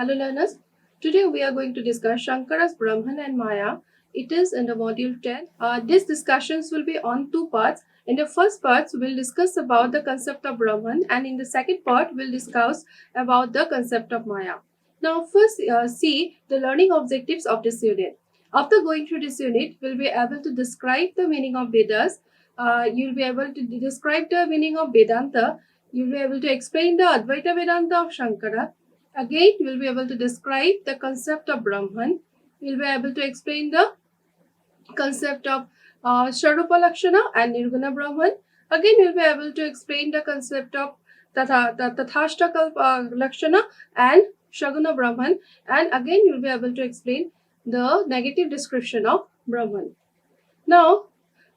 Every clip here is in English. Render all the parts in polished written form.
Hello learners, today we are going to discuss Shankara's Brahman and Maya. It is in the module 10. These discussions will be on two parts. In the first part, we'll discuss about the concept of Brahman, and in the second part, we'll discuss about the concept of Maya. Now first see the learning objectives of this unit. After going through this unit, we'll be able to describe the meaning of Vedas. You'll be able to describe the meaning of Vedanta. You'll be able to explain the Advaita Vedanta of Shankara. Again, we'll be able to describe the concept of Brahman. We'll be able to explain the concept of Sharupa Lakshana and Nirguna Brahman. Again, we'll be able to explain the concept of Tathashta Lakshana and Shaguna Brahman. And again, you'll be able to explain the negative description of Brahman. Now,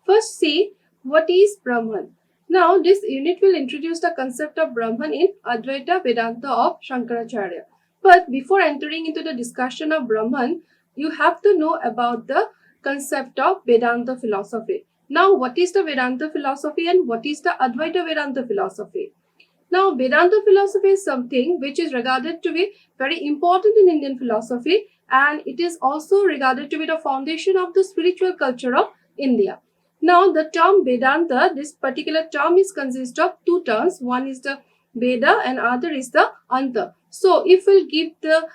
first see what is Brahman. Now, this unit will introduce the concept of Brahman in Advaita Vedanta of Shankaracharya. But before entering into the discussion of Brahman, you have to know about the concept of Vedanta philosophy. Now, what is the Vedanta philosophy and what is the Advaita Vedanta philosophy? Now, Vedanta philosophy is something which is regarded to be very important in Indian philosophy, and it is also regarded to be the foundation of the spiritual culture of India. Now, the term Vedanta, this particular term is consist of two terms. One is the Veda and other is the Anta. So, if we'll give the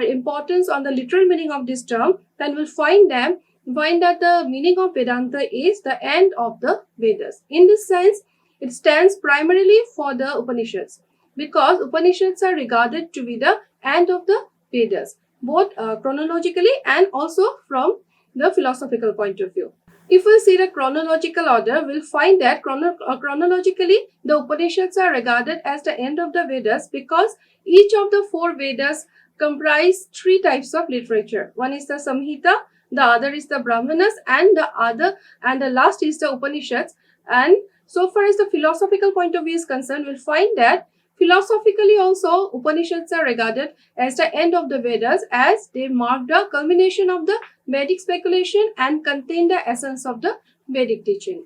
importance on the literal meaning of this term, then we'll find that the meaning of Vedanta is the end of the Vedas. In this sense, it stands primarily for the Upanishads, because Upanishads are regarded to be the end of the Vedas, both chronologically and also from the philosophical point of view. If we see the chronological order, we'll find that chronologically the Upanishads are regarded as the end of the Vedas, because each of the four Vedas comprise three types of literature. One is the Samhita, the other is the Brahmanas, and the last is the Upanishads. And so far as the philosophical point of view is concerned, we'll find that philosophically also Upanishads are regarded as the end of the Vedas, as they mark the culmination of the Vedic speculation and contain the essence of the Vedic teaching.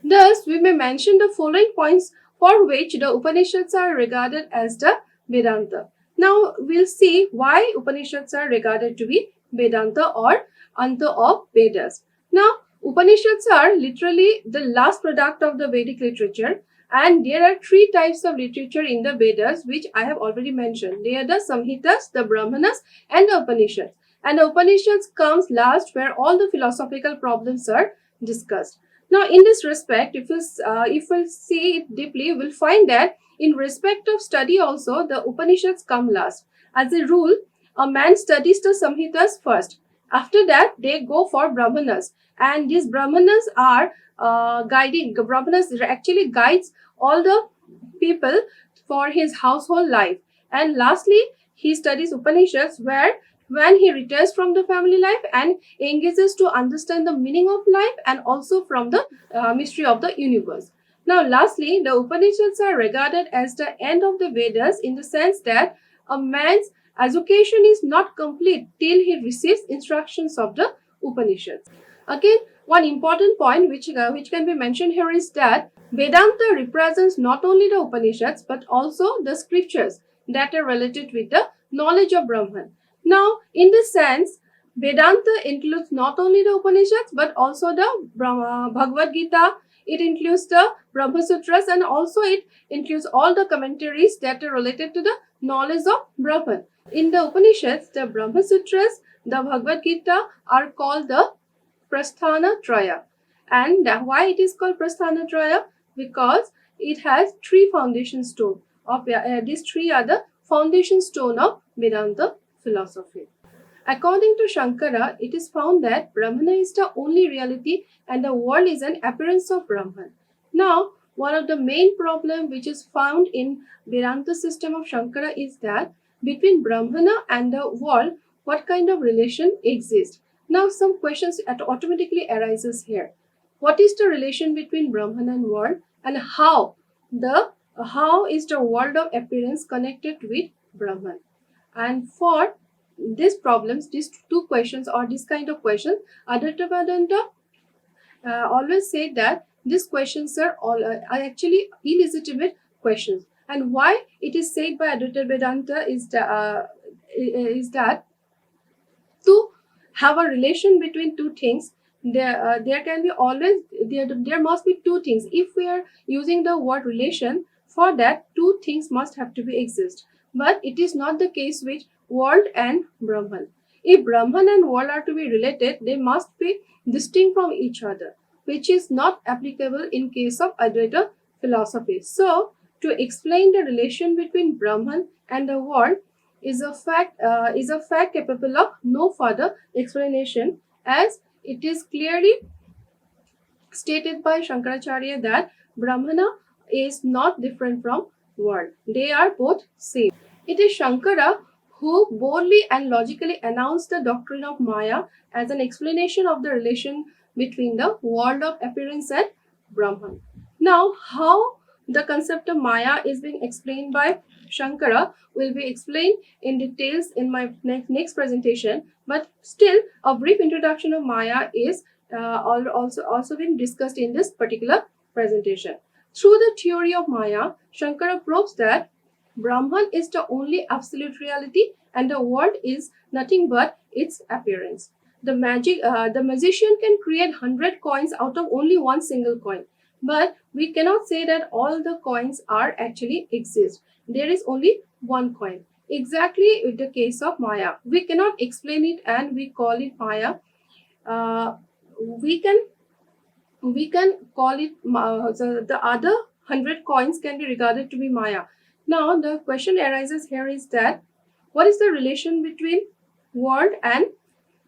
Thus, we may mention the following points for which the Upanishads are regarded as the Vedanta. Now, we'll see why Upanishads are regarded to be Vedanta or Anta of Vedas. Now, Upanishads are literally the last product of the Vedic literature, and there are three types of literature in the Vedas, which I have already mentioned. They are the Samhitas, the Brahmanas, and the Upanishads. And the Upanishads comes last, where all the philosophical problems are discussed. Now, in this respect, if we'll see it deeply, we'll find that in respect of study also, the Upanishads come last. As a rule, a man studies the Samhitas first. After that, they go for Brahmanas, and these Brahmanas are Brahmanas actually guides all the people for his household life. And lastly, he studies Upanishads, where when he returns from the family life and engages to understand the meaning of life and also from the mystery of the universe. Now, lastly, the Upanishads are regarded as the end of the Vedas, in the sense that a man's education is not complete till he receives instructions of the Upanishads. Again, one important point which can be mentioned here is that Vedanta represents not only the Upanishads but also the scriptures that are related with the knowledge of Brahman. Now, in this sense, Vedanta includes not only the Upanishads but also the Bhagavad Gita. It includes the Brahma Sutras, and also it includes all the commentaries that are related to the knowledge of Brahman. In the Upanishads, the Brahma Sutras, the Bhagavad Gita are called the Prasthana Traya. And why it is called Prasthana Traya? Because it has three foundation stones. These three are the foundation stone of Vedanta philosophy. According to Shankara, it is found that Brahmana is the only reality and the world is an appearance of Brahman. Now, one of the main problems which is found in Vedanta system of Shankara is that between Brahmana and the world, what kind of relation exists? Now, some questions automatically arises here. What is the relation between Brahman and world, and how is the world of appearance connected with Brahman? And for these problems, these two questions or this kind of questions, Advaita Vedanta always say that these questions are actually illegitimate questions. And why it is said by Advaita Vedanta is is that to have a relation between two things, there can be always there must be two things. If we are using the word relation, for that two things must have to be exist. But it is not the case with world and Brahman. If Brahman and world are to be related, they must be distinct from each other, which is not applicable in case of Advaita philosophy. So to explain the relation between Brahman and the world is a fact capable of no further explanation, as it is clearly stated by Shankaracharya that Brahmana is not different from world. They are both same. It is Shankara who boldly and logically announced the doctrine of Maya as an explanation of the relation between the world of appearance and Brahman. Now, how the concept of Maya is being explained by Shankara will be explained in details in my next presentation. But still, a brief introduction of Maya is also been discussed in this particular presentation. Through the theory of Maya, Shankara proves that Brahman is the only absolute reality and the world is nothing but its appearance. The magician can create 100 coins out of only one single coin. But we cannot say that all the coins are actually exist. There is only one coin. Exactly with the case of Maya. We cannot explain it and we call it Maya. We can call it the other 100 coins can be regarded to be Maya. Now the question arises here is that what is the relation between world and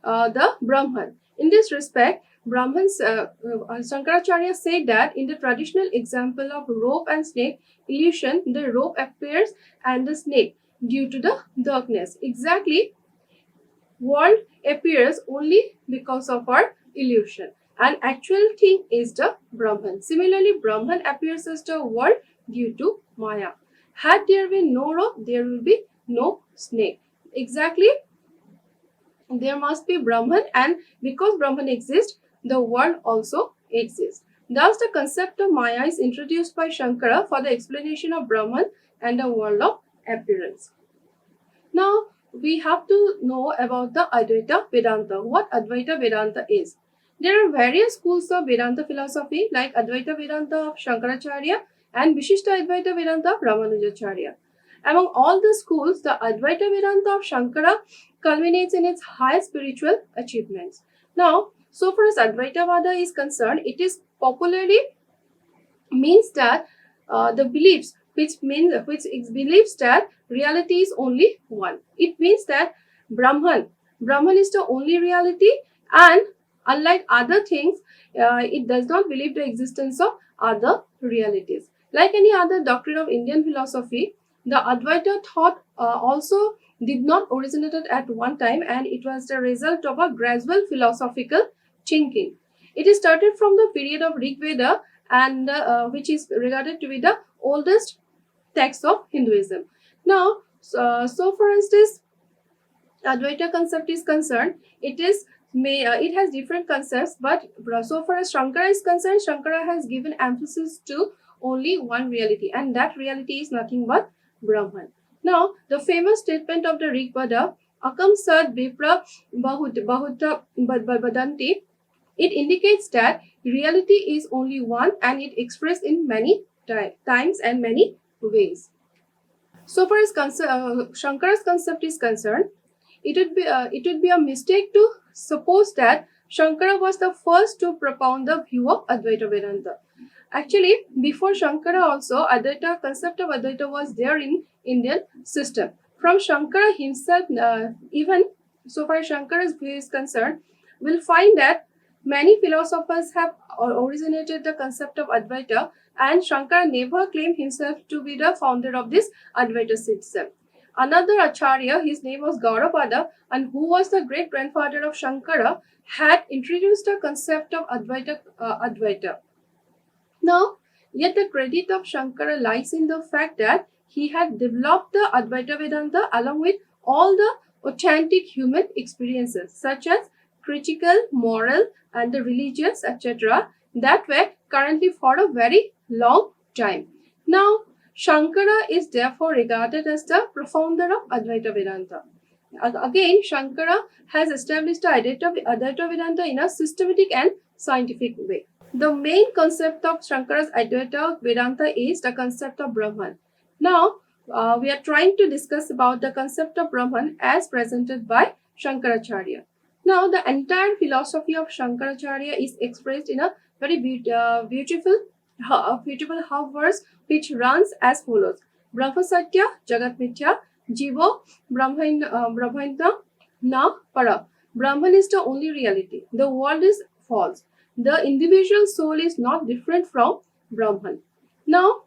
the Brahman? In this respect, Shankaracharya said that in the traditional example of rope and snake illusion, the rope appears and the snake due to the darkness. Exactly, world appears only because of our illusion, and actual thing is the Brahman. Similarly, Brahman appears as the world due to Maya. Had there been no rope, there will be no snake. Exactly, there must be Brahman, and because Brahman exists, the world also exists. Thus, the concept of Maya is introduced by Shankara for the explanation of Brahman and the world of appearance. Now, we have to know about the Advaita Vedanta. What Advaita Vedanta is? There are various schools of Vedanta philosophy like Advaita Vedanta of Shankaracharya and Vishishta Advaita Vedanta of Ramanujacharya. Among all the schools, the Advaita Vedanta of Shankara culminates in its high spiritual achievements. Now, so far as Advaita Vada is concerned, it is popularly means that the beliefs which believes that reality is only one. It means that Brahman is the only reality, and unlike other things, it does not believe the existence of other realities. Like any other doctrine of Indian philosophy, the Advaita thought also did not originated at one time, and it was the result of a gradual philosophical thinking. It is started from the period of Rig Veda, and which is regarded to be the oldest text of Hinduism. Now, so far as this Advaita concept is concerned, it has different concepts, but so far as Shankara is concerned, Shankara has given emphasis to only one reality, and that reality is nothing but Brahman. Now, the famous statement of the Rig Veda, Akam Sad Vipra Bahuta Badanti, it indicates that reality is only one and it expressed in many times and many ways. So far as Shankara's concept is concerned, it would be a mistake to suppose that Shankara was the first to propound the view of Advaita Vedanta. Actually, before Shankara also, Advaita concept of Advaita was there in Indian system. From Shankara himself, even so far as Shankara's view is concerned, we'll find that many philosophers have originated the concept of Advaita, and Shankara never claimed himself to be the founder of this Advaita system. Another Acharya, his name was Gaurapada, and who was the great grandfather of Shankara, had introduced the concept of Advaita. Now, yet the credit of Shankara lies in the fact that he had developed the Advaita Vedanta along with all the authentic human experiences, such as critical, moral, and the religious, etc., that were currently for a very long time. Now, Shankara is therefore regarded as the profounder of Advaita Vedanta. Again, Shankara has established Advaita Vedanta in a systematic and scientific way. The main concept of Shankara's Advaita Vedanta is the concept of Brahman. Now, we are trying to discuss about the concept of Brahman as presented by Shankaracharya. Now, the entire philosophy of Shankaracharya is expressed in a very beautiful half verse which runs as follows: Brahma Satya, Jagat Mithya, Jivo, Brahmainda, Na Para. Brahman is the only reality. The world is false. The individual soul is not different from Brahman. Now,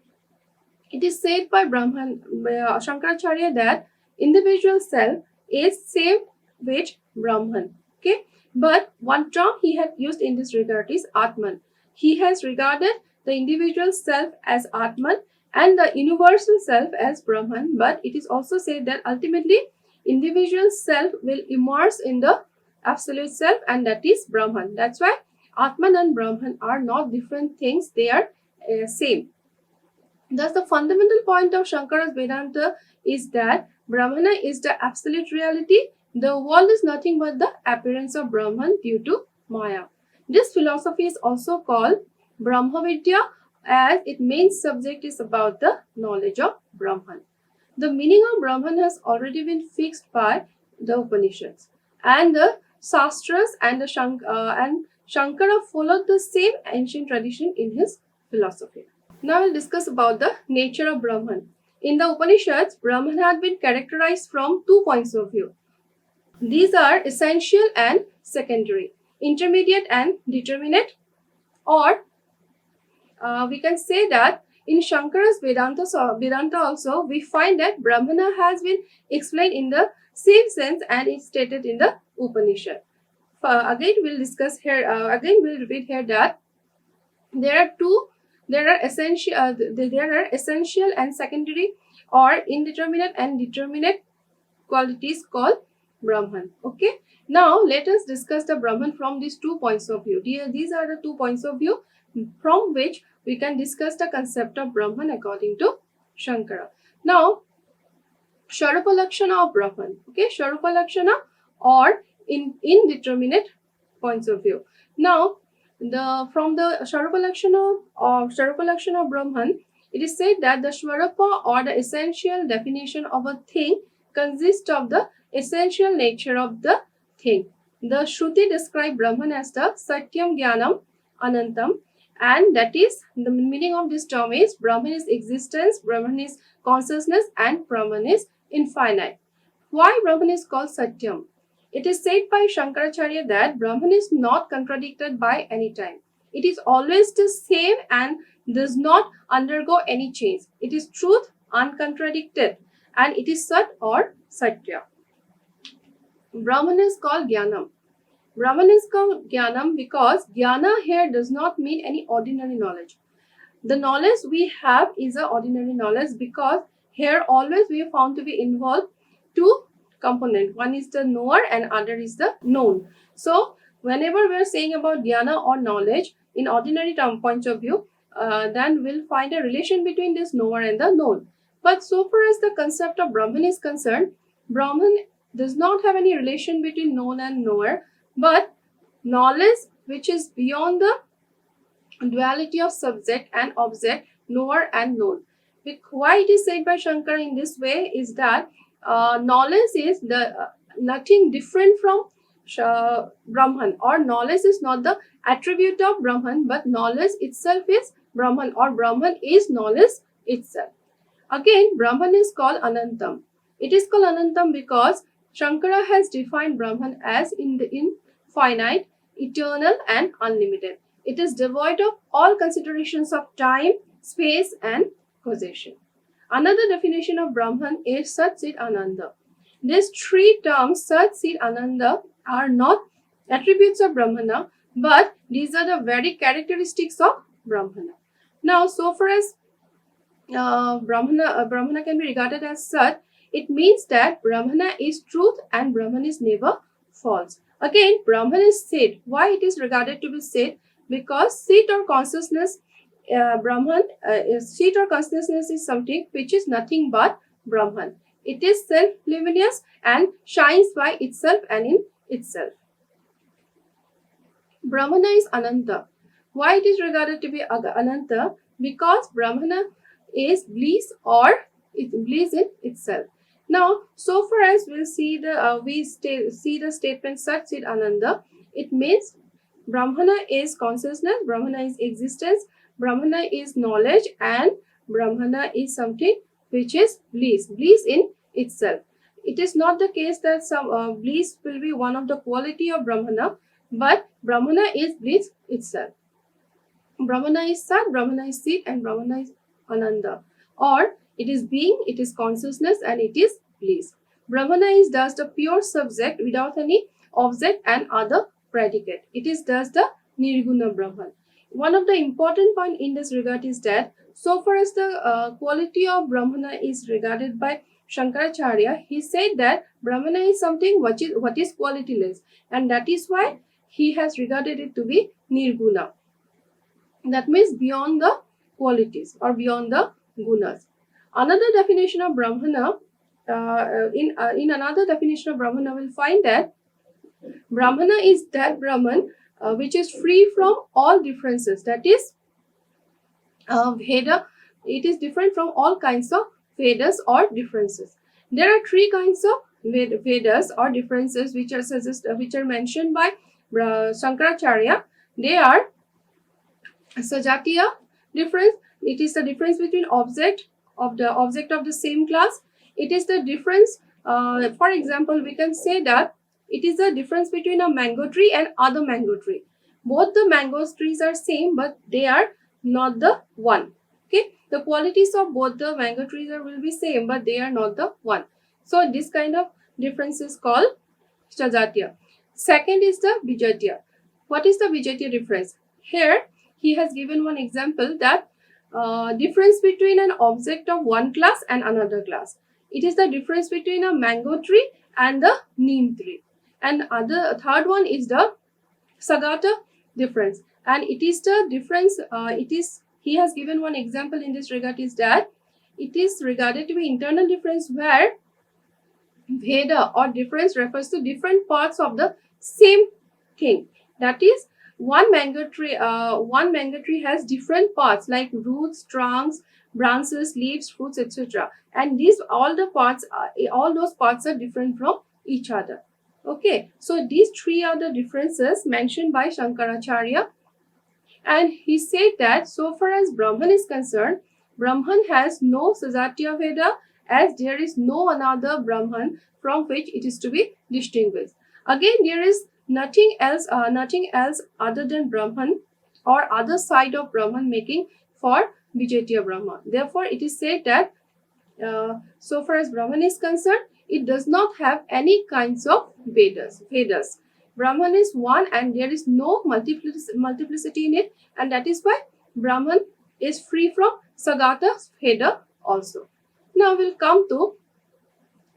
it is said by Shankaracharya that individual self is same with Brahman. Okay, but one term he had used in this regard is Atman. He has regarded the individual self as Atman and the universal self as Brahman. But it is also said that ultimately individual self will immerse in the absolute self, and that is Brahman. That's why Atman and Brahman are not different things; they are same. Thus, the fundamental point of Shankara's Vedanta is that Brahmana is the absolute reality. The world is nothing but the appearance of Brahman due to Maya. This philosophy is also called Brahma Vidya, as its main subject is about the knowledge of Brahman. The meaning of Brahman has already been fixed by the Upanishads, and the Shastras and Shankara followed the same ancient tradition in his philosophy. Now we'll discuss about the nature of Brahman. In the Upanishads, Brahman had been characterized from 2 points of view. These are essential and secondary, intermediate and determinate, or we can say that in Shankara's Vedanta also, we find that Brahmana has been explained in the same sense and is stated in the Upanishad. Again, we'll discuss here, we'll repeat here that there are essential and secondary or indeterminate and determinate qualities called Brahman. Okay. Now let us discuss the Brahman from these 2 points of view. These are the 2 points of view from which we can discuss the concept of Brahman according to Shankara. Now, Sharupa Lakshana of Brahman. Okay, Sharupa Lakshana or in indeterminate points of view. Now, from the Sharupa Lakshana of Brahman, it is said that the Swarupa or the essential definition of a thing consists of the essential nature of the thing. The Shruti describe Brahman as the Satyam Jnanam Anantam, and that is the meaning of this term is Brahman is existence, Brahman is consciousness, and Brahman is infinite. Why Brahman is called Satyam? It is said by Shankaracharya that Brahman is not contradicted by any time. It is always the same and does not undergo any change. It is truth uncontradicted, and it is Sat or Satya. Brahman is called Jnanam. Brahman is called Jnanam because Jnana here does not mean any ordinary knowledge. The knowledge we have is a ordinary knowledge because here always we are found to be involved 2 components. One is the knower and other is the known. So whenever we are saying about Jnana or knowledge in ordinary term point of view, then we'll find a relation between this knower and the known. But so far as the concept of Brahman is concerned, Brahman does not have any relation between known and knower, but knowledge which is beyond the duality of subject and object, knower and known. Why it is said by Shankara in this way is that knowledge is the nothing different from Brahman, or knowledge is not the attribute of Brahman, but knowledge itself is Brahman, or Brahman is knowledge itself. Again, Brahman is called Anantam. It is called Anantam because Shankara has defined Brahman as infinite, eternal and unlimited. It is devoid of all considerations of time, space and causation. Another definition of Brahman is Sat Chit Ananda. These 3 terms, Sat Chit Ananda, are not attributes of Brahmana, but these are the very characteristics of Brahmana. Now, so far as Brahmana can be regarded as Sat, it means that Brahmana is truth and Brahman is never false. Again, Brahman is Chit. Why it is regarded to be Chit? Because Chit or consciousness, Chit or consciousness is something which is nothing but Brahman. It is self-luminous and shines by itself and in itself. Brahmana is Ananta. Why it is regarded to be Ananta? Because Brahmana is bliss or bliss in itself. Now, so far as we'll see see the statement Sat Chit Ananda, it means Brahmana is consciousness, Brahmana is existence, Brahmana is knowledge, and Brahmana is something which is bliss in itself. It is not the case that some bliss will be one of the quality of Brahmana, but Brahmana is bliss itself. Brahmana is Sat, Brahmana is Chit, and Brahmana is Ananda. Or it is being, it is consciousness, and it is bliss. Brahmana is thus the pure subject without any object and other predicate. It is thus the Nirguna Brahman. One of the important point in this regard is that so far as the quality of Brahmana is regarded by Shankaracharya, he said that Brahmana is something what is qualityless, and that is why he has regarded it to be Nirguna. That means beyond the qualities or beyond the gunas. Another definition of Brahmana, in another definition of Brahmana, we'll find that Brahmana is that Brahman which is free from all differences. That is, Veda. It is different from all kinds of Vedas or differences. There are three kinds of Vedas or differences which are mentioned by Shankaracharya. They are Sajatiya difference. It is the difference between object of the same class. It is the difference. For example, we can say that it is the difference between a mango tree and other mango tree. Both the mango trees are same, but they are not the one. Okay, the qualities of both the mango trees will be same, but they are not the one. So this kind of difference is called Sajatiya. Second is the Vijatiya. What is the Vijatiya difference? Here he has given one example that difference between an object of one class and another class. It is the difference between a mango tree and the neem tree. And third one is the Sagata difference. And it is the difference, he has given one example in this regard is that it is regarded to be internal difference where Veda or difference refers to different parts of the same thing. That is, one mango tree has different parts like roots, trunks, branches, leaves, fruits, etc. And all those parts are different from each other. Okay, so these three are the differences mentioned by Shankaracharya, and he said that so far as Brahman is concerned, Brahman has no Sajatiya Veda, as there is no another Brahman from which it is to be distinguished. Again, there is nothing else other than Brahman or other side of Brahman making for Vijatiya Brahman. Therefore, it is said that so far as Brahman is concerned, it does not have any kinds of Vedas. Brahman is one and there is no multiplicity in it, and that is why Brahman is free from Sagata Veda also. Now we'll come to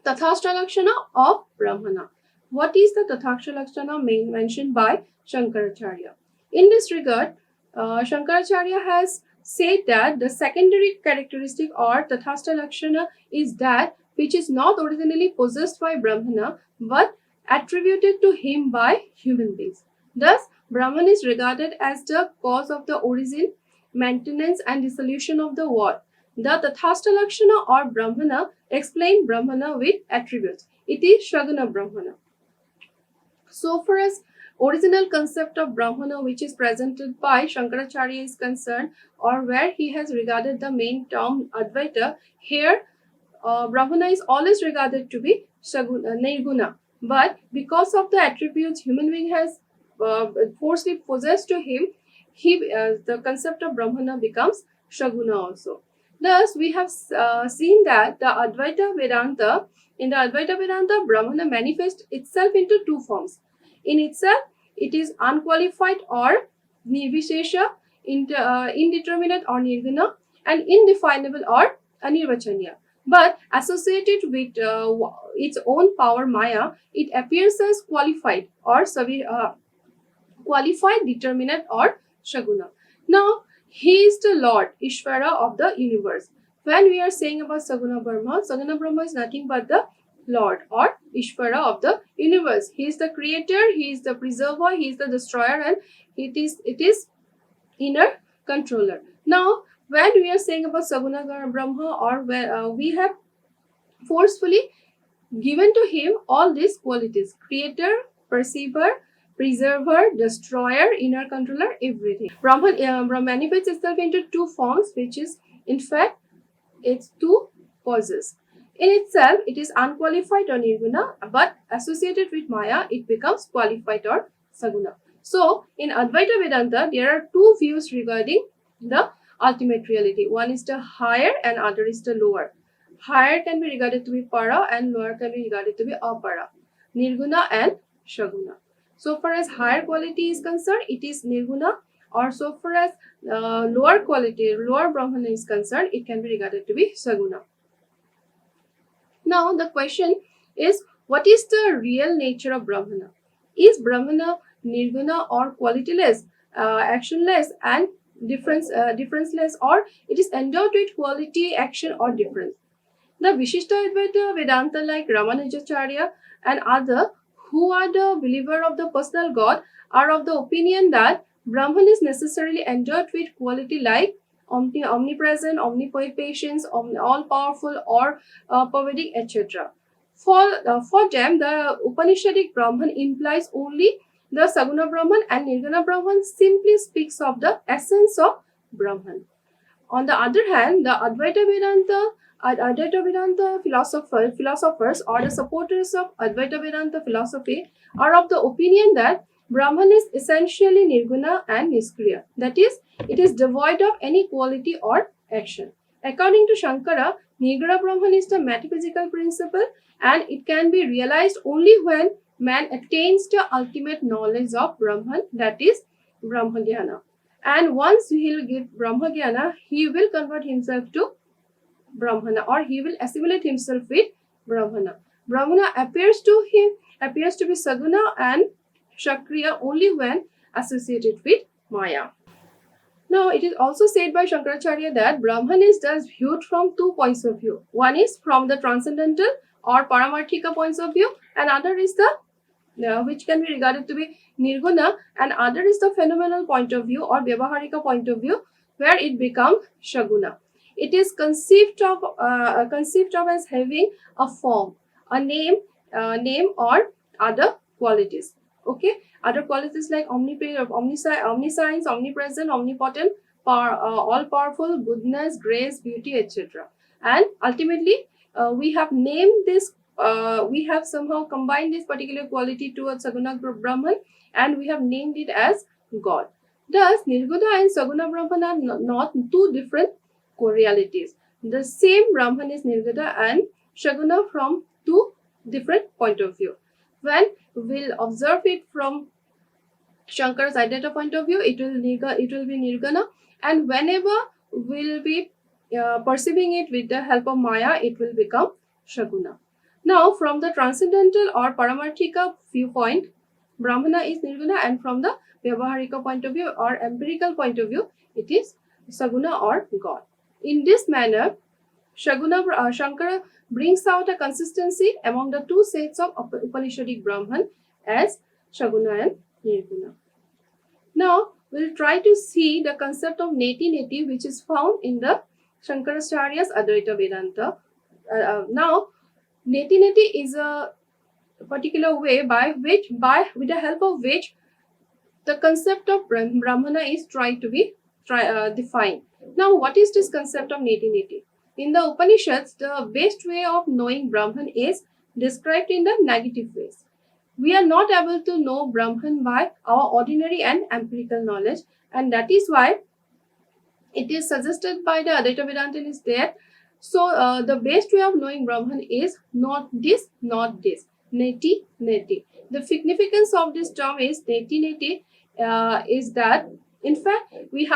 Tathastha Lakshana of Brahmana. What is the Tathastha Lakshana mentioned by Shankaracharya? In this regard, Shankaracharya has said that the secondary characteristic or Tathastha Lakshana is that which is not originally possessed by Brahmana but attributed to him by human beings. Thus, Brahman is regarded as the cause of the origin, maintenance and dissolution of the world. The Tathastha Lakshana or Brahmana explain Brahmana with attributes. It is Shaguna Brahmana. So far as original concept of Brahmana which is presented by Shankaracharya is concerned, or where he has regarded the main term Advaita, here Brahmana is always regarded to be Nirguna. But because of the attributes human being has forcibly possessed to him, the concept of Brahmana becomes Shaguna also. Thus, we have seen that in the Advaita Vedanta, Brahmana manifests itself into two forms. In itself, it is unqualified or Nirvishesha, indeterminate or Nirguna, and indefinable or Anirvachaniya. But associated with its own power Maya, it appears as qualified or qualified, determinate or Shaguna. Now, he is the Lord, Ishvara of the universe. when we are saying about Saguna Brahma is nothing but the Lord or Ishvara of the universe. He is the creator, he is the preserver, he is the destroyer, and it is inner controller. Now, when we are saying about Saguna Brahma, or where we have forcefully given to him all these qualities: creator, perceiver, preserver, destroyer, inner controller, everything. Brahman manifests itself into two forms, which is in fact its two causes. In itself, it is unqualified or nirguna, but associated with Maya, it becomes qualified or saguna. So, in Advaita Vedanta, there are two views regarding the ultimate reality. One is the higher and other is the lower. Higher can be regarded to be para and lower can be regarded to be apara. Nirguna and shaguna. So far as higher quality is concerned, it is nirguna, or so far as lower quality, lower Brahman is concerned, it can be regarded to be saguna. Now the question is, what is the real nature of Brahmana? Is Brahmana nirguna or qualityless, actionless and differenceless, or it is endowed with quality, action or difference? The Vishishtadvaita Vedanta like Ramanujacharya and other who are the believer of the personal God are of the opinion that Brahman is necessarily endowed with quality like omnipresent, omnipotence, all-powerful or pervading, etc. For them, the Upanishadic Brahman implies only the Saguna Brahman, and Nirguna Brahman simply speaks of the essence of Brahman. On the other hand, the Advaita Vedanta philosophers or the supporters of Advaita Vedanta philosophy are of the opinion that Brahman is essentially nirguna and niskriya. That is, it is devoid of any quality or action. According to Shankara, nirguna Brahman is the metaphysical principle and it can be realized only when man attains the ultimate knowledge of Brahman, that is Brahmagyana. And once he will get Brahmagyana, he will convert himself to Brahmana, or he will assimilate himself with Brahmana. Brahmana appears to be Saguna and Shakriya only when associated with Maya. Now, it is also said by Shankaracharya that Brahman is thus viewed from two points of view. One is from the transcendental or Paramarthika points of view, and other is the which can be regarded to be nirguna, and other is the phenomenal point of view or Vyavaharika point of view, where it becomes shaguna. It is conceived of as having a form, a name or other qualities. Okay, other qualities like omniscience, omnipresent, omnipotent, all powerful, goodness, grace, beauty, etc. And ultimately, we have named this. We have somehow combined this particular quality towards Saguna Brahman, and we have named it as God. Thus, Nirguna and Saguna Brahman are not two different realities. The same Brahman is Nirguna and Shaguna from two different point of view. When we'll observe it from Shankara's Advaita point of view, it will be Nirguna, and whenever we'll be perceiving it with the help of Maya, it will become Shaguna. Now, from the transcendental or Paramarthika viewpoint, Brahmana is Nirguna, and from the Vyavaharika point of view or empirical point of view, it is Saguna or God. In this manner, Shankara brings out a consistency among the two sets of Upanishadic Brahman as Shaguna and Nirguna. Now, we'll try to see the concept of neti, which is found in the Shankaracharya's Advaita Vedanta. Now, neti is a particular way with the help of which the concept of Brahmana is tried to be defined. Now, what is this concept of neti? In the Upanishads, the best way of knowing Brahman is described in the negative ways. We are not able to know Brahman by our ordinary and empirical knowledge, and that is why it is suggested by the Advaita Vedanta is there. So, the best way of knowing Brahman is not this, neti. The significance of this term is neti is that, in fact, we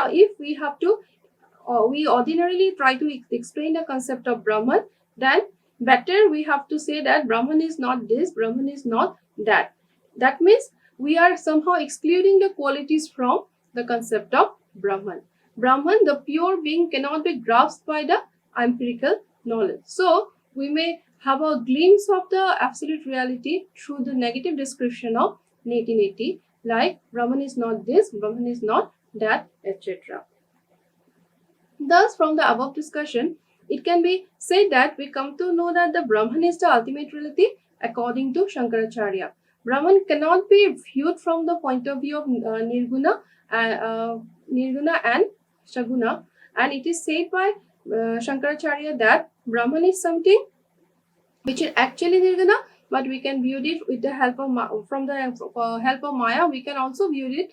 ordinarily try to explain the concept of Brahman, then better we have to say that Brahman is not this, Brahman is not that. That means we are somehow excluding the qualities from the concept of Brahman. Brahman, the pure being, cannot be grasped by the empirical knowledge. So we may have a glimpse of the absolute reality through the negative description of neti, like Brahman is not this, Brahman is not that, etc. Thus, from the above discussion, it can be said that we come to know that the Brahman is the ultimate reality according to Shankaracharya. Brahman cannot be viewed from the point of view of Nirguna and Shaguna, and it is said by Shankaracharya that Brahman is something which is actually Nirguna, but we can view it with the help of help of Maya. We can also view it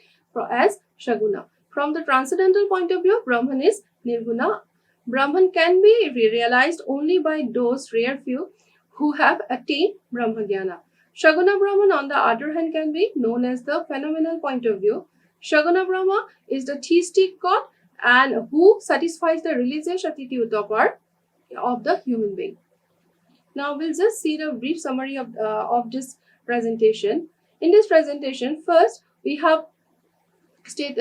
as Shaguna. From the transcendental point of view, Brahman is Nirguna. Brahman can be realized only by those rare few who have attained Brahmagyana. Shaguna Brahman, on the other hand, can be known as the phenomenal point of view. Shaguna Brahma is the theistic god and who satisfies the religious attitude of the human being. Now we'll just see the brief summary of this presentation. In this presentation, first we have see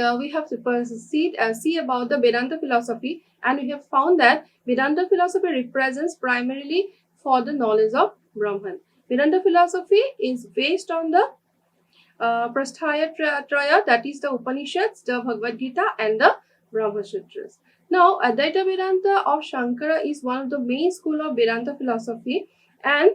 about the Vedanta philosophy, and we have found that Vedanta philosophy represents primarily for the knowledge of Brahman. Vedanta philosophy is based on the Prasthaya Traya, that is the Upanishads, the Bhagavad Gita, and the Brahma Sutras. Now, Advaita Vedanta of Shankara is one of the main school of Vedanta philosophy, and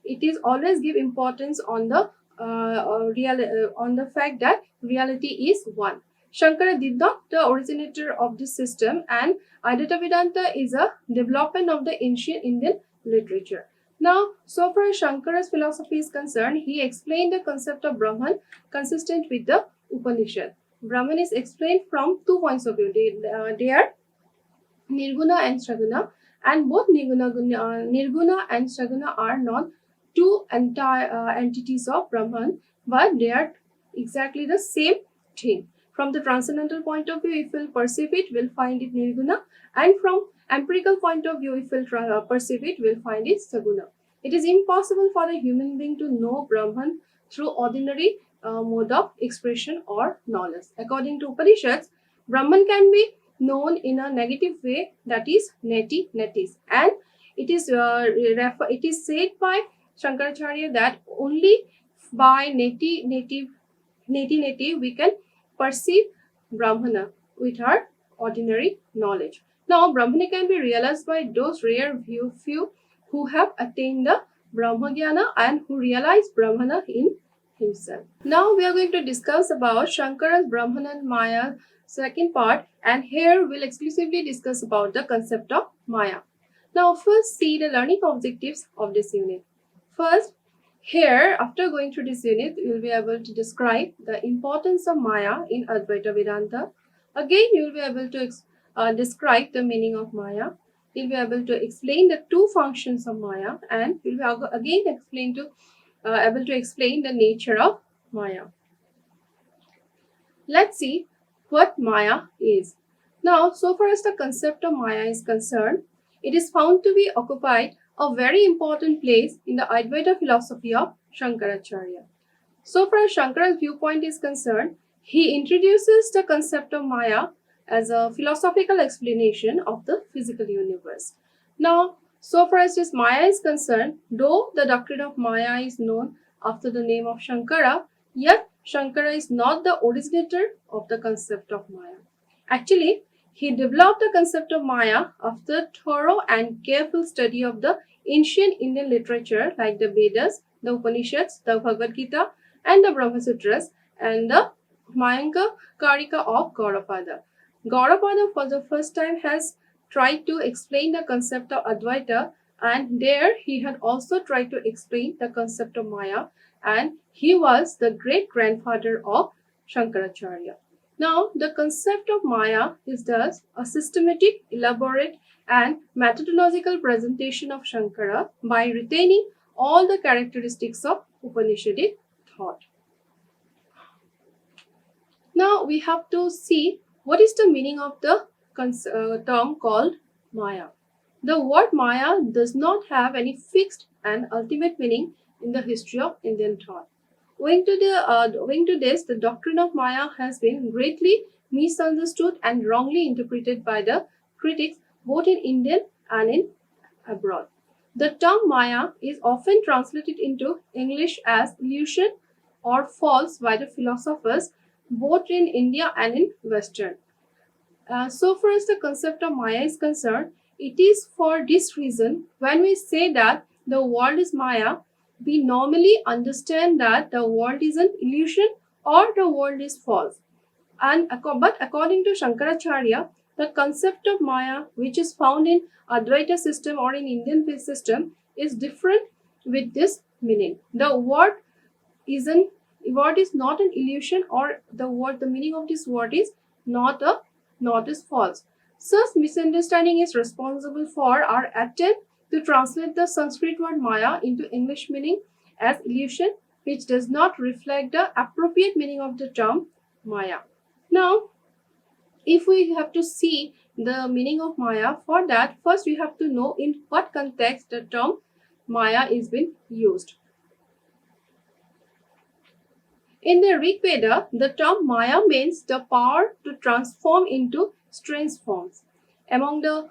it is always give importance on the on the fact that reality is one. Shankara did not the originator of this system, and Advaita Vedanta is a development of the ancient Indian literature. Now, so far as Shankara's philosophy is concerned, he explained the concept of Brahman consistent with the Upanishad. Brahman is explained from 2 points of view. They are Nirguna and Shaguna, and both Nirguna and Shaguna are not two entire entities of Brahman, but they are exactly the same thing. From the transcendental point of view, if we'll perceive it, we'll find it Nirguna, and from empirical point of view, if we'll perceive it, we'll find it Saguna. It is impossible for a human being to know Brahman through ordinary mode of expression or knowledge. According to Upanishads, Brahman can be known in a negative way, that is netis, and it is said by Shankaracharya that only by neti we can perceive Brahmana with our ordinary knowledge. Now, Brahmana can be realized by those rare few who have attained the Brahmagyana and who realize Brahmana in himself. Now, we are going to discuss about Shankara's Brahman and Maya second part, and here we'll exclusively discuss about the concept of Maya. Now, first see the learning objectives of this unit. First, here, after going through this unit, you will be able to describe the importance of Maya in Advaita Vedanta. Again, you will be able to describe the meaning of Maya. You will be able to explain the 2 functions of Maya, and you will be again able to explain the nature of Maya. Let's see what Maya is. Now, so far as the concept of Maya is concerned, it is found to be occupied a very important place in the Advaita philosophy of Shankaracharya. So far as Shankara's viewpoint is concerned, he introduces the concept of Maya as a philosophical explanation of the physical universe. Now, so far as this Maya is concerned, though the doctrine of Maya is known after the name of Shankara, yet Shankara is not the originator of the concept of Maya. Actually, he developed the concept of Maya after thorough and careful study of the ancient Indian literature like the Vedas, the Upanishads, the Bhagavad Gita, and the Brahma Sutras, and the Mayanka Karika of Gaudapada. Gaudapada for the first time has tried to explain the concept of Advaita, and there he had also tried to explain the concept of Maya, and he was the great grandfather of Shankaracharya. Now, the concept of Maya is thus a systematic, elaborate, and methodological presentation of Shankara by retaining all the characteristics of Upanishadic thought. Now, we have to see what is the meaning of the term called Maya. The word Maya does not have any fixed and ultimate meaning in the history of Indian thought. Owing to this, the doctrine of Maya has been greatly misunderstood and wrongly interpreted by the critics both in Indian and in abroad. The term Maya is often translated into English as illusion or false by the philosophers both in India and in Western. So far as the concept of Maya is concerned, it is for this reason when we say that the world is Maya, we normally understand that the world is an illusion or the world is false. But according to Shankaracharya, the concept of Maya, which is found in Advaita system or in Indian faith system, is different with this meaning. The word is not an illusion, or the meaning of this word is not is false. Such misunderstanding is responsible for our attempt to translate the Sanskrit word Maya into English meaning as illusion, which does not reflect the appropriate meaning of the term Maya. Now, if we have to see the meaning of Maya, for that, first we have to know in what context the term Maya is being used. In the Rig Veda, the term Maya means the power to transform into strange forms. Among the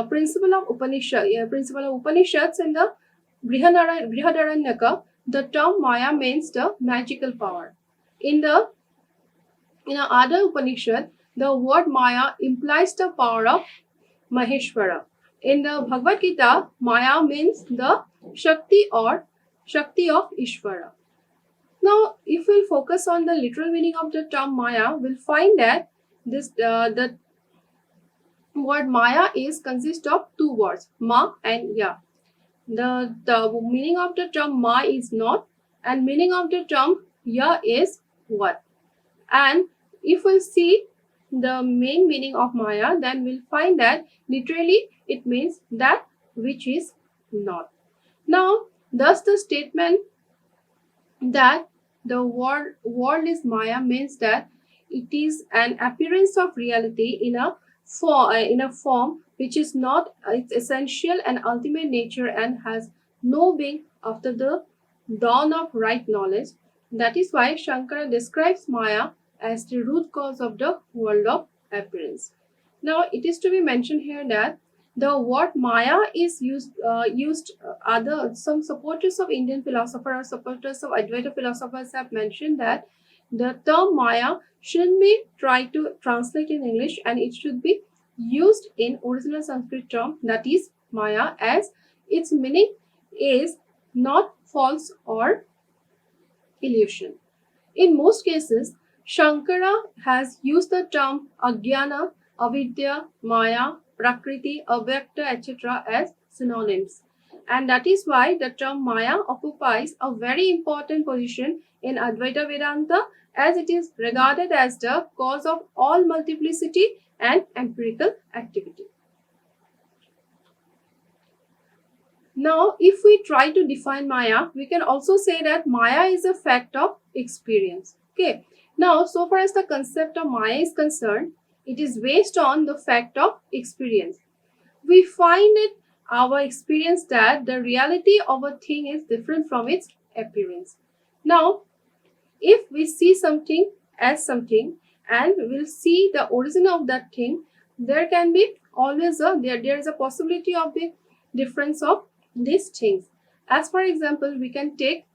principle of Upanishads in the Brihadaranyaka, the term Maya means the magical power. In other Upanishad, the word Maya implies the power of Maheshwara. In the Bhagavad Gita, Maya means the Shakti of Ishvara. Now, if we focus on the literal meaning of the term Maya, we'll find that the word Maya consists of two words, Ma and Ya. The meaning of the term Ma is not, and meaning of the term Ya is what. And if we see the main meaning of Maya, then we'll find that literally it means that which is not. Now, thus the statement that the world is Maya means that it is an appearance of reality in a form which is not its essential and ultimate nature and has no being after the dawn of right knowledge. That is why Shankara describes Maya as the root cause of the world of appearance. Now, it is to be mentioned here that the word Maya is used. Some supporters of Indian philosopher or supporters of Advaita philosophers have mentioned that the term Maya shouldn't be tried to translate in English, and it should be used in original Sanskrit term, that is Maya, as its meaning is not false or illusion. In most cases, Shankara has used the term Ajnana, Avidya, Maya, Prakriti, Avyakta, etc. as synonyms. And that is why the term Maya occupies a very important position in Advaita Vedanta, as it is regarded as the cause of all multiplicity and empirical activity. Now, if we try to define Maya, we can also say that Maya is a fact of experience. Okay. Now, so far as the concept of Maya is concerned, it is based on the fact of experience. We find it our experience that the reality of a thing is different from its appearance. Now, if we see something as something and we'll see the origin of that thing, there can be always there is a possibility of the difference of these things. As for example, we can take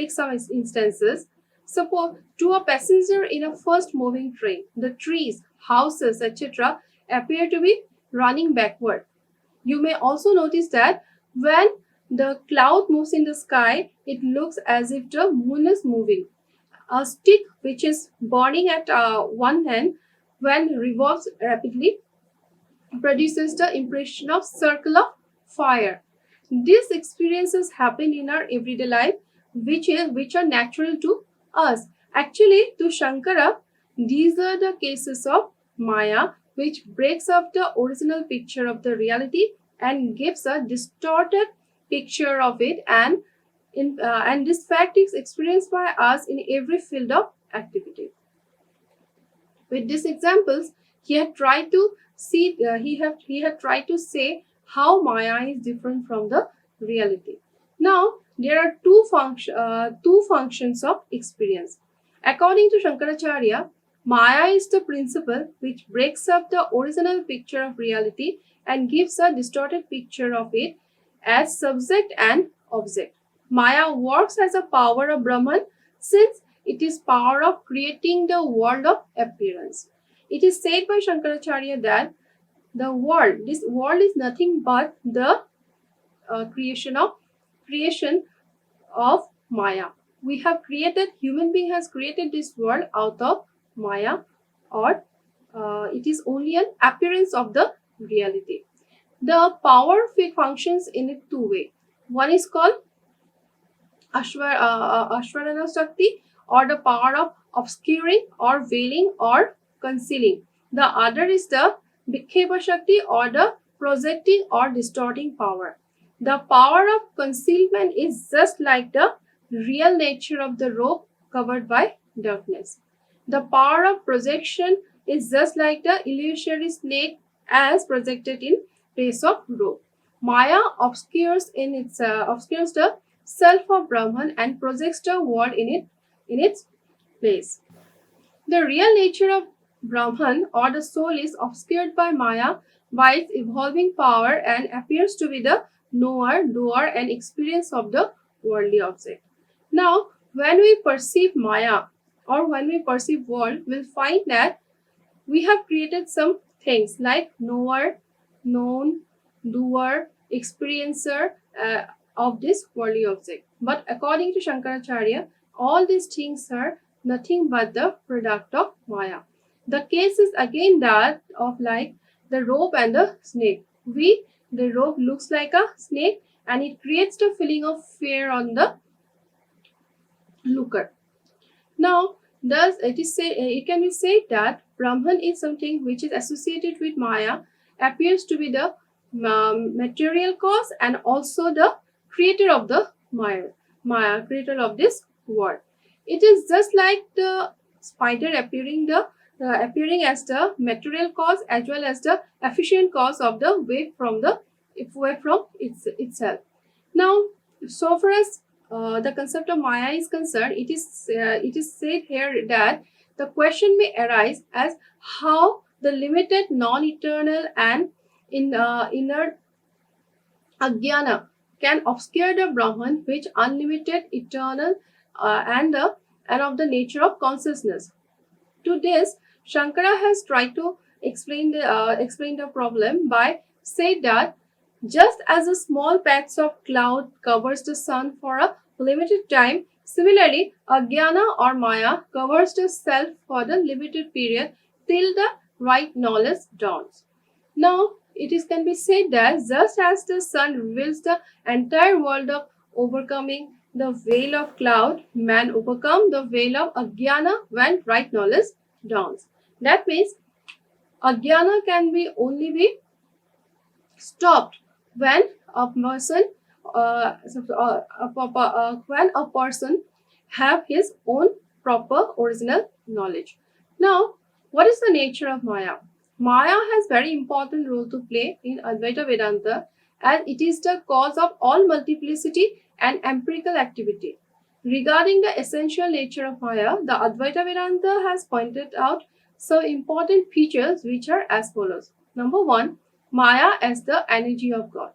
some instances. Suppose to a passenger in a fast moving train, the trees, houses, etc. appear to be running backward. You may also notice that when the cloud moves in the sky, it looks as if the moon is moving. A stick which is burning at one end, when revolves rapidly, produces the impression of circle of fire. These experiences happen in our everyday life, which are natural to us. Actually, to Shankara, these are the cases of Maya, which breaks up the original picture of the reality and gives a distorted picture of it, and this fact is experienced by us in every field of activity. With these examples, he had tried to say how Maya is different from the reality. Now, there are two functions of experience. According to Shankaracharya, Maya is the principle which breaks up the original picture of reality and gives a distorted picture of it as subject and object. Maya works as a power of Brahman since it is power of creating the world of appearance. It is said by Shankaracharya that this world is nothing but the creation of Maya. We have created, human being has created this world out of Maya, or it is only an appearance of the reality. The power functions in a two way. One is called Ashwarana Shakti, or the power of obscuring or veiling or concealing. The other is the Bhikkhepa Shakti, or the projecting or distorting power. The power of concealment is just like the real nature of the rope covered by darkness. The power of projection is just like the illusory snake as projected in place of rope. Maya obscures the self of Brahman and projects the world in its place. The real nature of Brahman, or the soul, is obscured by Maya by its evolving power and appears to be the knower, doer, and experience of the worldly object. Now, when we perceive Maya, or when we perceive world, we'll find that we have created some things like knower, known, doer, experiencer of this worldly object. But according to Shankaracharya, all these things are nothing but the product of Maya. The case is again that of like the rope and the snake. The rope looks like a snake and it creates the feeling of fear on the looker. Now, thus it can be said that Brahman is something which is associated with Maya, appears to be the material cause and also the creator of the Maya, creator of this world. It is just like the spider appearing as the material cause as well as the efficient cause of the wave from itself. Now, so far as the concept of Maya is concerned, it is said here that the question may arise as how the limited, non-eternal, and inner Ajnana can obscure the Brahman, which unlimited, eternal, and of the nature of consciousness. To this, Shankara has tried to explain the problem by saying that just as a small patch of cloud covers the sun for a limited time, similarly, Ajnana or Maya covers the self for the limited period till the right knowledge dawns. Now, can be said that just as the sun reveals the entire world of overcoming the veil of cloud, man overcome the veil of Ajnana when right knowledge dawns. That means Ajnana can only be stopped when a person have his own proper original knowledge. Now, what is the nature of Maya? Maya has very important role to play in Advaita Vedanta, as it is the cause of all multiplicity and empirical activity. Regarding the essential nature of Maya, the Advaita Vedanta has pointed out some important features which are as follows. Number one, Maya as the energy of God.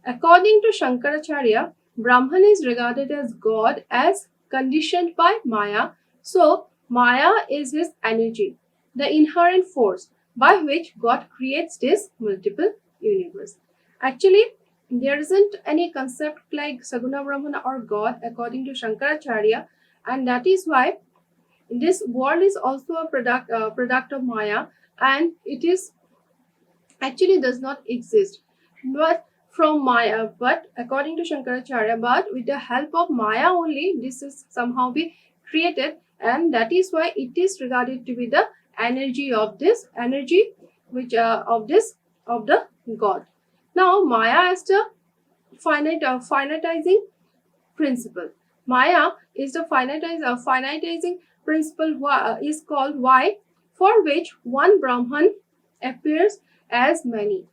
According to Shankaracharya, Brahman is regarded as God as conditioned by Maya. So, Maya is his energy, the inherent force by which God creates this multiple universe. Actually, there isn't any concept like Saguna Brahman or God according to Shankaracharya, and that is why this world is also a product of Maya, and it is actually does not exist. But from Maya, but according to Shankaracharya, but with the help of Maya only, this is somehow be created, and that is why it is regarded to be the energy of this which of the God. Now, Maya is the finitizing principle. Maya is the finitizing principle is called why, for which one Brahman appears as many.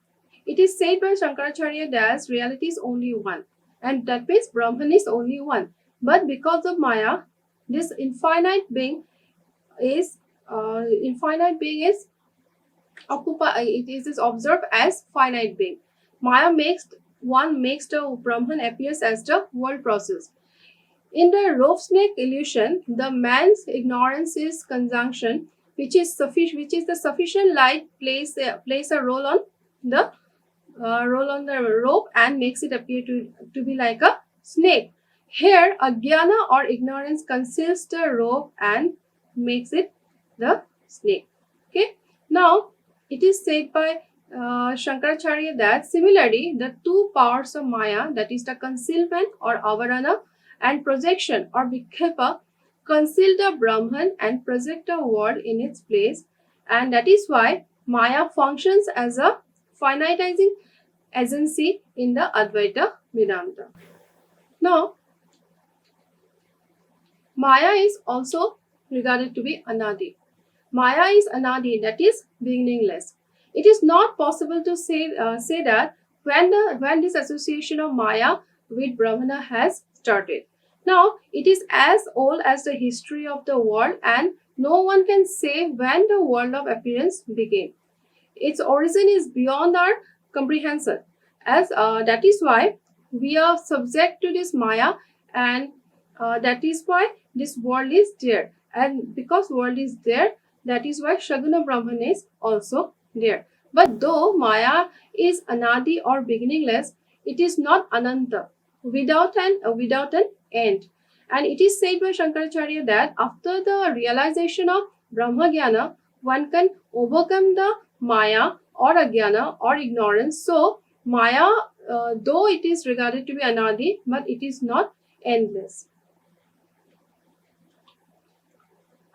It is said by Shankaracharya that reality is only one, and that means Brahman is only one. But because of Maya, this infinite being is infinite being is it is observed as finite being. Maya makes the Brahman appears as the world process. In the rope snake illusion, the man's ignorance is conjunction, which is the sufficient light plays a role on the rope and makes it appear to be like a snake. Here, ajnana or ignorance conceals the rope and makes it the snake. Okay. Now, it is said by Shankaracharya that similarly, the two powers of Maya, that is the concealment or avarana and projection or vikhepa, conceal the Brahman and project the world in its place, and that is why Maya functions as a finitizing agency in the Advaita Vedanta. Now, Maya is also regarded to be Anadi. Maya is Anadi, that is beginningless. It is not possible to say that when this association of Maya with Brahmana has started. Now, it is as old as the history of the world, and no one can say when the world of appearance began. Its origin is beyond our comprehension. As that is why we are subject to this Maya, and that is why this world is there. And because world is there, that is why Shaguna Brahman is also there. But though Maya is Anadi or beginningless, it is not Ananta, without an end. And it is said by Shankaracharya that after the realization of Brahma Jnana, one can overcome the Maya or Ajnana or ignorance. So, Maya, though it is regarded to be Anadi, but it is not endless.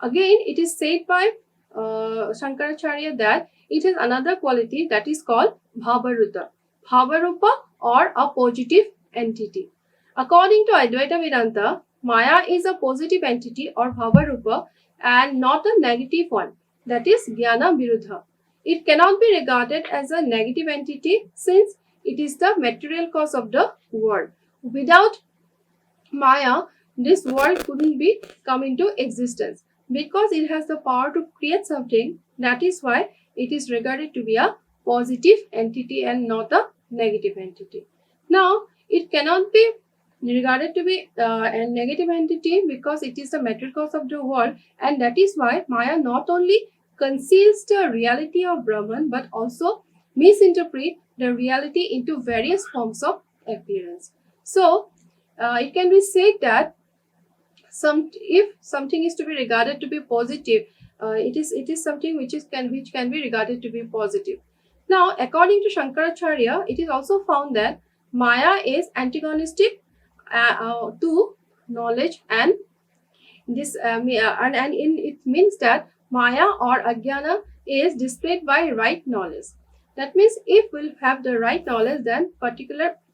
Again, it is said by Shankaracharya that it has another quality that is called Bhavaruta, Bhavarupa, or a positive entity. According to Advaita Vedanta, Maya is a positive entity or Bhavarupa and not a negative one, that is Jnana Viruddha. It cannot be regarded as a negative entity since it is the material cause of the world. Without Maya, this world couldn't be come into existence because it has the power to create something. That is why it is regarded to be a positive entity and not a negative entity. Now, it cannot be regarded to be a negative entity because it is the material cause of the world, and that is why Maya not only conceals the reality of Brahman but also misinterpret the reality into various forms of appearance. So, it can be said that if something is to be regarded to be positive, it is something which can be regarded to be positive. Now, according to Shankaracharya, it is also found that Maya is antagonistic to knowledge, and it means that Maya or Ajnana is displayed by right knowledge. That means if we'll have the right knowledge, then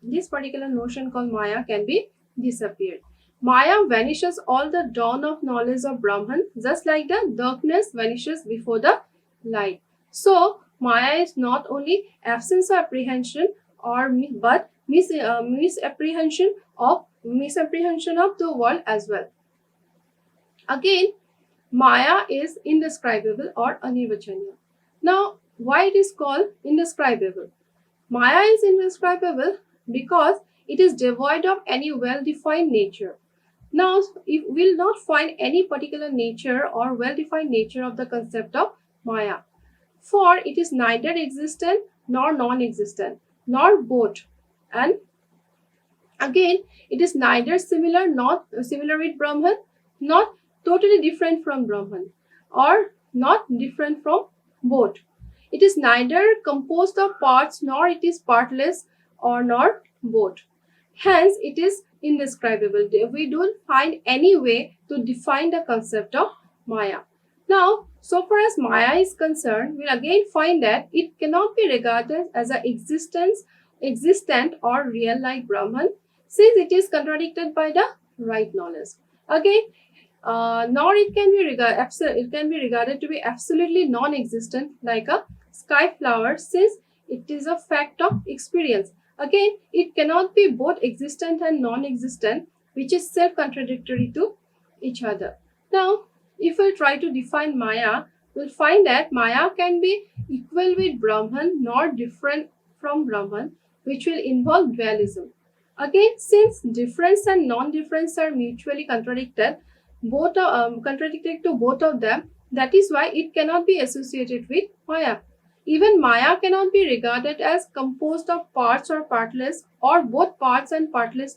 this particular notion called Maya can be disappeared. Maya vanishes all the dawn of knowledge of Brahman, just like the darkness vanishes before the light. So, Maya is not only absence of apprehension but misapprehension of the world as well. Again, Maya is indescribable or anirvachaniya. Now, why it is called indescribable? Maya is indescribable because it is devoid of any well-defined nature. Now, if we'll not find any particular nature or well-defined nature of the concept of Maya, for it is neither existent nor non-existent, nor both. And again, it is neither similar with Brahman, not totally different from Brahman, or not different from both. It is neither composed of parts nor it is partless or nor both. Hence, it is indescribable. We don't find any way to define the concept of Maya. Now, so far as Maya is concerned, we'll again find that it cannot be regarded as an existent or real like Brahman, since it is contradicted by the right knowledge. Again, nor it can be regarded to be absolutely non-existent like a sky flower, since it is a fact of experience. Again, it cannot be both existent and non-existent, which is self-contradictory to each other. Now, if we try to define Maya, we'll find that Maya can be equal with Brahman nor different from Brahman, which will involve dualism. Again, since difference and non-difference are mutually contradicted, contradicted to both of them, that is why it cannot be associated with Maya. Even Maya cannot be regarded as composed of parts or partless, or both parts and partless,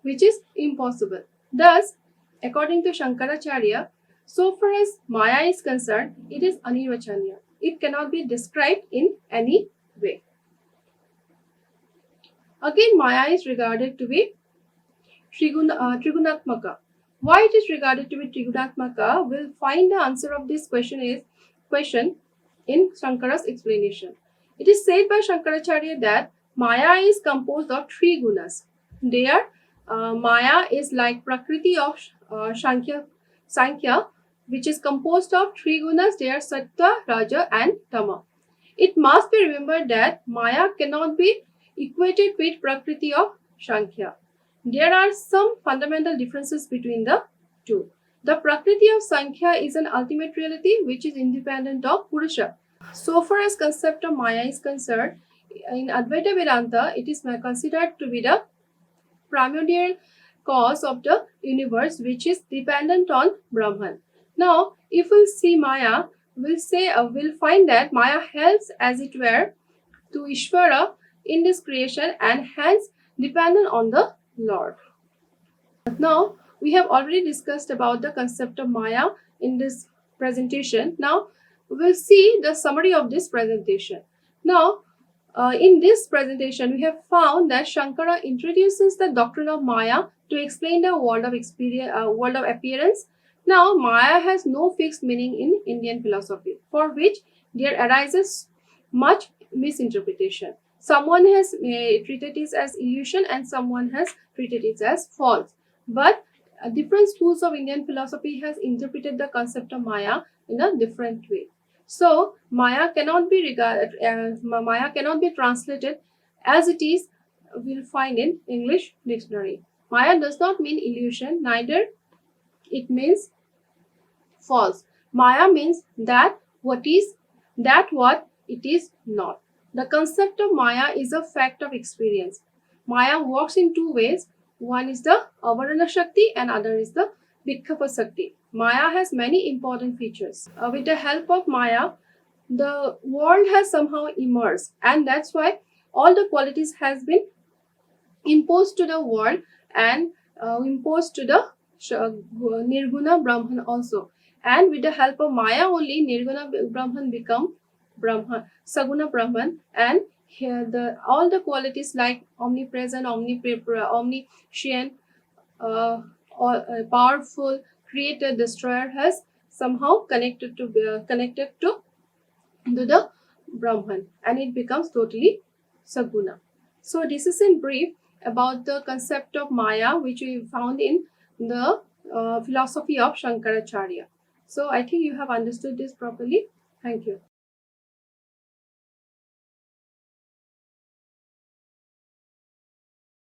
which is impossible. Thus, according to Shankaracharya, so far as Maya is concerned, it is anirvachaniya. It cannot be described in any way. Again, Maya is regarded to be Trigunatmaka. Why it is regarded to be Trigunatmaka? We'll find the answer of this question in Shankara's explanation. It is said by Shankaracharya that Maya is composed of three gunas. There, Maya is like Prakriti of Sankhya, which is composed of three gunas. They are Sattva, Raja, and Tama. It must be remembered that Maya cannot be equated with Prakriti of Sankhya. There are some fundamental differences between the two. The Prakriti of Sankhya is an ultimate reality which is independent of Purusha. So far as concept of Maya is concerned, in Advaita Vedanta, it is considered to be the primordial cause of the universe which is dependent on Brahman. Now, if we'll see Maya, we'll find that Maya helps, as it were, to Ishvara in this creation and hence dependent on the Lord. Now, we have already discussed about the concept of Maya in this presentation. Now, we'll see the summary of this presentation. Now, in this presentation, we have found that Shankara introduces the doctrine of Maya to explain the world of appearance. Now, Maya has no fixed meaning in Indian philosophy, for which there arises much misinterpretation. Someone has treated it as illusion and someone has treated it as false. But different schools of Indian philosophy has interpreted the concept of Maya in a different way. So Maya cannot be translated as it is. We'll find in English dictionary. Maya does not mean illusion, neither it means false. Maya means that what it is not. The concept of Maya is a fact of experience. Maya works in two ways. One is the Avarana Shakti and other is the Vikkhapa Shakti. Maya has many important features. With the help of Maya, the world has somehow emerged, and that's why all the qualities has been imposed to the world and imposed to the Nirguna Brahman also. And with the help of Maya only, Nirguna Brahman become Saguna Brahman, and here all the qualities like omnipresent, omniscient, powerful, creator, destroyer has somehow connected to the Brahman, and it becomes totally Saguna. So this is in brief about the concept of Maya, which we found in the philosophy of Shankaracharya. So I think you have understood this properly. Thank you.